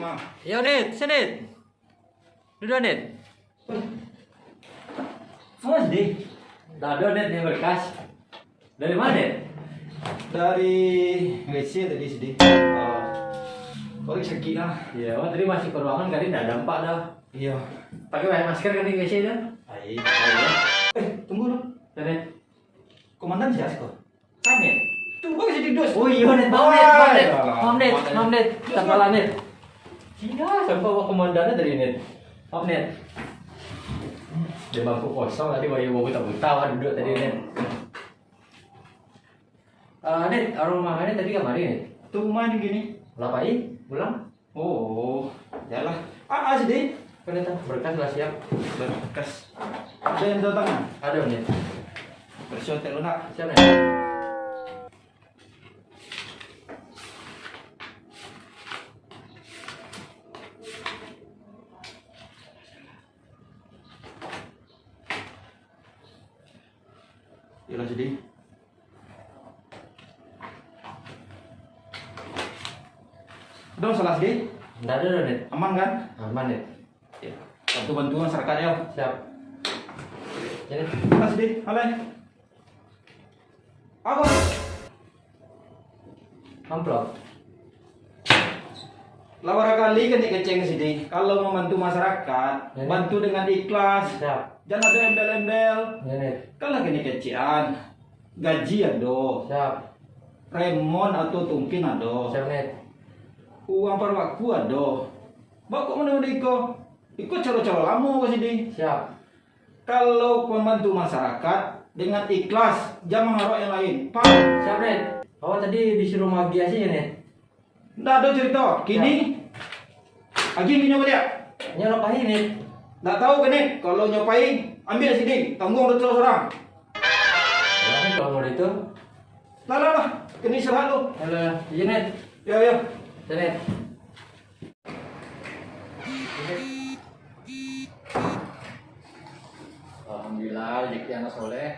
mah. Yo Nit, sini. Duduk Nit. Awas di. Dado Nit yang berkas. Dari mana Nit? Dari WC tadi sedih. Oh, rezeki lah. Iya, tadi masih ke ruangan kali tidak dampak dah. Iya. Pakai masker kan di WC dah. Baik. Tunggu dong. Nit. Komandan siapa kok? Kan Nit. Tunggu jadi dos. Oh iya Nit, Mam Nit. Sampailah Nit. Tidak, sampai bawa komandannya dari Nit. Maaf Nit. Di bangku kosong tadi bayu buta-buta duduk tadi Nit. Nit, rumahnya tadi kemari Nit? Tuh main gini. Lapai? Pulang? Oh, jalan. Sedih. Peneta berkas lah siap. Berkas. Ada yang datang? Ada Nit. Bersyukur lunak. Siap Nit. Yalah sedih. Udah salah sedih. Tidak ada Nit. Aman kan? Aman Nit. Ya. Bantu masyarakat ya. Siap. Jadi, Salah sedih. Halai. Apa? amplop. Lawara kali kan dikeceng sedih. Kalau membantu masyarakat, Ya. bantu dengan ikhlas. Siap. Jangan ada embel-embel. Ya Nit. Kalau kini kecian, gaji ada, Siap. remon atau tungkin ada, Siap Nit. uang per waktu ada. Bapak mana udah ikut cara-cara lama ke sini. Siap. Kalau membantu masyarakat dengan ikhlas, jangan mengharap yang lain. Pak, Siap Nit. Oh tadi disuruh magi aja ya Nit. nggak ada cerita. Kini, lagi ini nyoba dia. Nyolopahin Nit. Nggak tahu kan nih, kalau nyopain, ambil sini, tanggung udah seorang. Ya Nit kalau mau itu. Lah, kini serah lu. Halo, iya Nit. Ya. Nit. Alhamdulillah, rezeki anak soleh.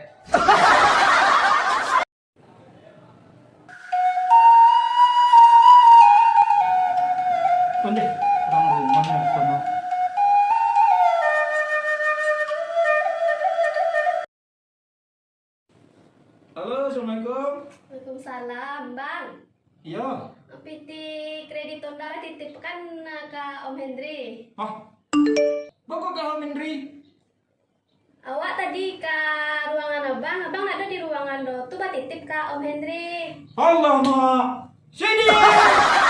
Pandai, orang rumah ya, sama. Halo, assalamualaikum. Waalaikumsalam, Bang. Iya. Piti kredit tondara titipkan ke Om Hendri. Bapak ke Mendri. Awak tadi ke ruangan abang ada di ruangan do. Tuh titip ke Om Hendri. Allah, Mak. Sini.